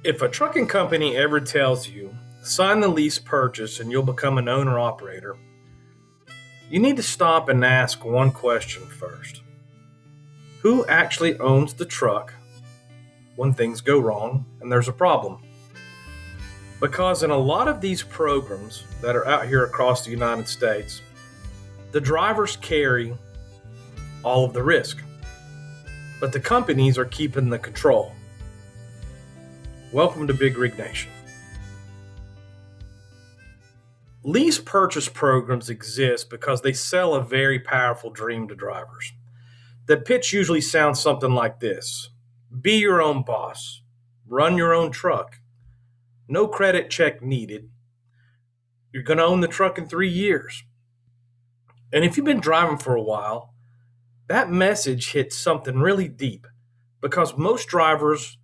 If a trucking company ever tells you, sign the lease purchase and you'll become an owner operator, you need to stop and ask one question first. Who actually owns the truck when things go wrong and there's a problem? Because in a lot of these programs that are out here across the United States, the drivers carry all of the risk, but the companies are keeping the control. Welcome to Big Rig Nation. Lease purchase programs exist because they sell a very powerful dream to drivers. The pitch usually sounds something like this: be your own boss, run your own truck, no credit check needed. You're going to own the truck in 3 years. And if you've been driving for a while, that message hits something really deep because most drivers,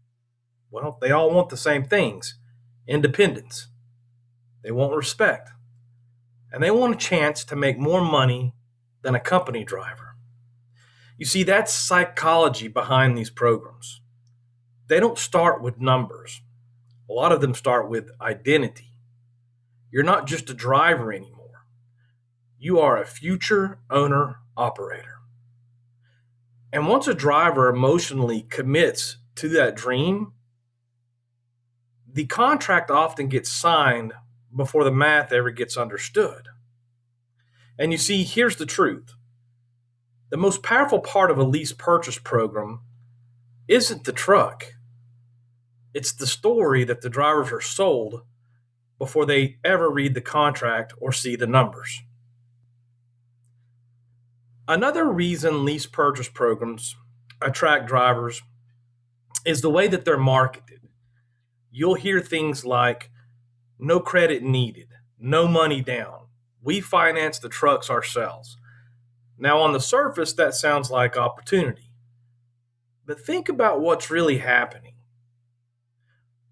they all want the same things: independence. They want respect. And they want a chance to make more money than a company driver. You see, that's psychology behind these programs. They don't start with numbers. A lot of them start with identity. You're not just a driver anymore. You are a future owner operator. And once a driver emotionally commits to that dream, the contract often gets signed before the math ever gets understood. And you see, here's the truth. The most powerful part of a lease purchase program isn't the truck. It's the story that the drivers are sold before they ever read the contract or see the numbers. Another reason lease purchase programs attract drivers is the way that they're marketed. You'll hear things like, no credit needed, no money down, we finance the trucks ourselves. Now, on the surface, that sounds like opportunity. But think about what's really happening.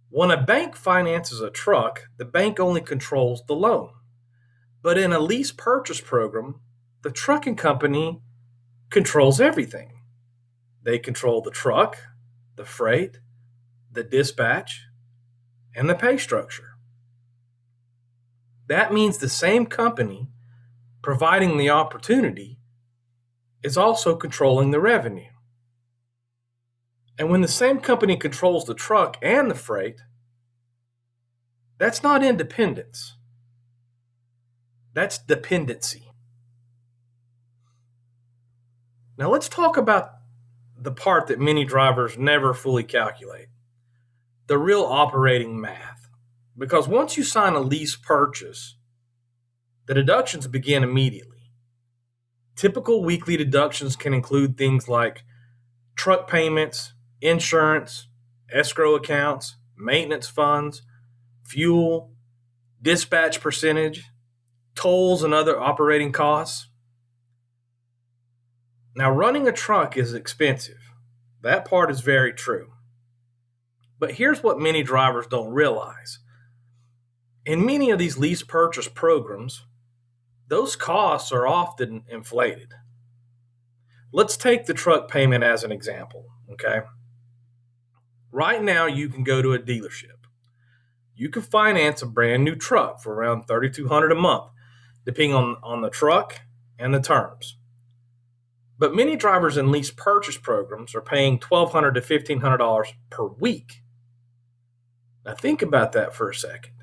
When a bank finances a truck, the bank only controls the loan. But in a lease purchase program, the trucking company controls everything. They control the truck, the freight, the dispatch, and the pay structure. That means the same company providing the opportunity is also controlling the revenue. And when the same company controls the truck and the freight, that's not independence. That's dependency. Now let's talk about the part that many drivers never fully calculate: the real operating math. Because once you sign a lease purchase, the deductions begin immediately. Typical weekly deductions can include things like truck payments, insurance, escrow accounts, maintenance funds, fuel, dispatch percentage, tolls, and other operating costs. Now, running a truck is expensive. That part is very true. But here's what many drivers don't realize. In many of these lease purchase programs, those costs are often inflated. Let's take the truck payment as an example, okay? Right now, you can go to a dealership. You can finance a brand new truck for around $3,200 a month, depending on the truck and the terms. But many drivers in lease purchase programs are paying $1,200 to $1,500 per week. Now think about that for a second.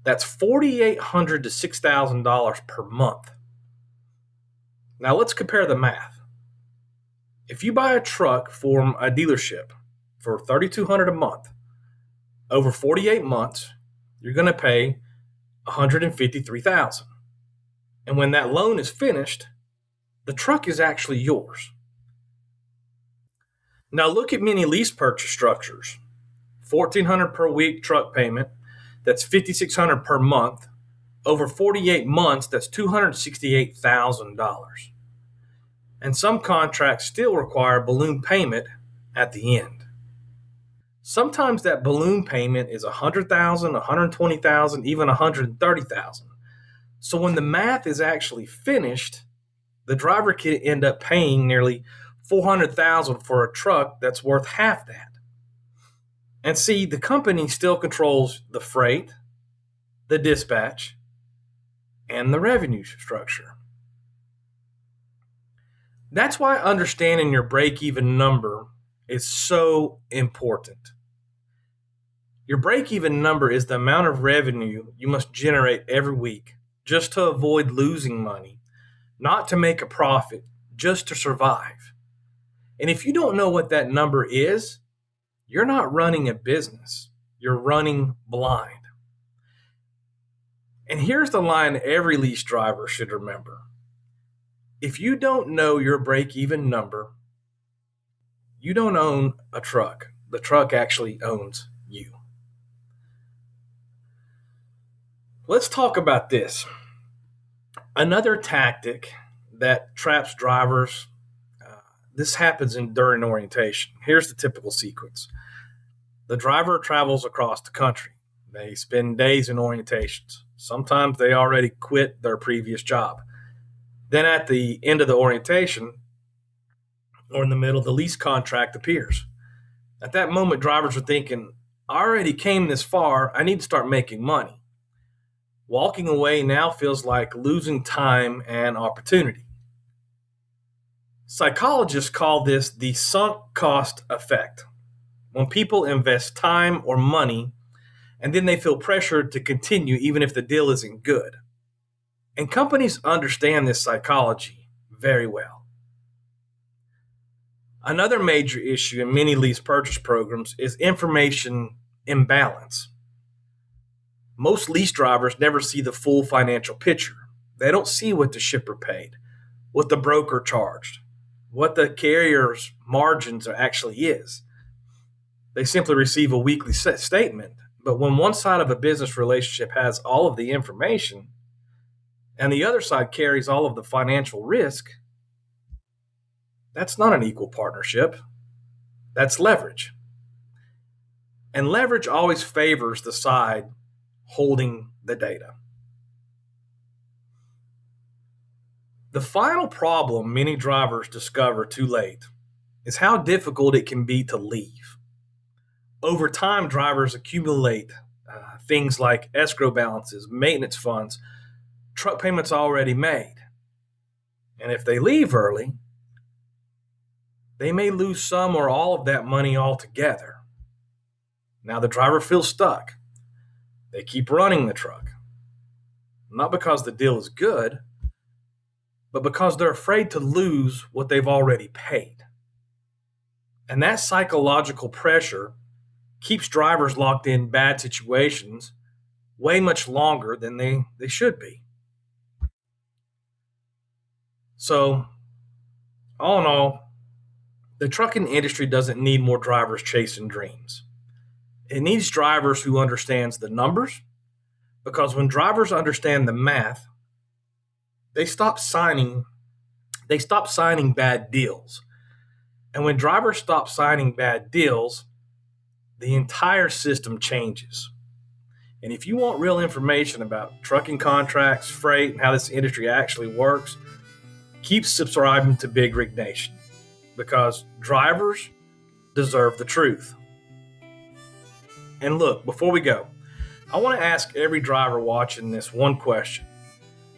That's $4,800 to $6,000 per month. Now let's compare the math. If you buy a truck from a dealership for $3,200 a month, over 48 months, you're going to pay $153,000. And when that loan is finished, the truck is actually yours. Now look at many lease purchase structures. $1,400 per week truck payment, that's $5,600 per month. Over 48 months, that's $268,000. And some contracts still require a balloon payment at the end. Sometimes that balloon payment is $100,000, $120,000, even $130,000. So when the math is actually finished, the driver could end up paying nearly $400,000 for a truck that's worth half that. And see, the company still controls the freight, the dispatch, and the revenue structure. That's why understanding your break even number is so important. Your break even number is the amount of revenue you must generate every week just to avoid losing money, not to make a profit, just to survive. And if you don't know what that number is, you're not running a business, you're running blind. And here's the line every lease driver should remember: if you don't know your break even number, you don't own a truck. The truck actually owns you. Let's talk about this. Another tactic that traps drivers, this happens during orientation. Here's the typical sequence. The driver travels across the country. They spend days in orientations. Sometimes they already quit their previous job. Then at the end of the orientation, or in the middle, the lease contract appears. At that moment, drivers are thinking, I already came this far, I need to start making money. Walking away now feels like losing time and opportunity. Psychologists call this the sunk cost effect. When people invest time or money, and then they feel pressured to continue even if the deal isn't good. And companies understand this psychology very well. Another major issue in many lease purchase programs is information imbalance. Most lease drivers never see the full financial picture. They don't see what the shipper paid, what the broker charged, what the carrier's margins actually is. They simply receive a weekly statement. But when one side of a business relationship has all of the information and the other side carries all of the financial risk, that's not an equal partnership. That's leverage. And leverage always favors the side holding the data. The final problem many drivers discover too late is how difficult it can be to leave. Over time, drivers accumulate things like escrow balances, maintenance funds, truck payments already made. And if they leave early, they may lose some or all of that money altogether. Now the driver feels stuck. They keep running the truck. Not because the deal is good, but because they're afraid to lose what they've already paid. And that psychological pressure keeps drivers locked in bad situations way much longer than they should be. So, all in all, the trucking industry doesn't need more drivers chasing dreams. It needs drivers who understands the numbers, because when drivers understand the math, they stop signing bad deals. And when drivers stop signing bad deals, the entire system changes. And if you want real information about trucking contracts, freight, and how this industry actually works, keep subscribing to Big Rig Nation, because drivers deserve the truth. And look, before we go, I want to ask every driver watching this one question.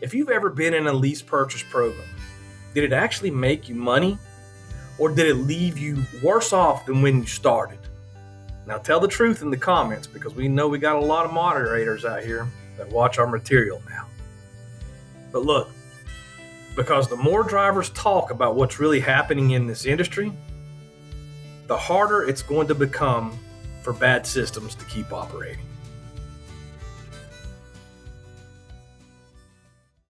If you've ever been in a lease purchase program, did it actually make you money, or did it leave you worse off than when you started? Now tell the truth in the comments, because we know we got a lot of moderators out here that watch our material now. But look, because the more drivers talk about what's really happening in this industry, the harder it's going to become for bad systems to keep operating.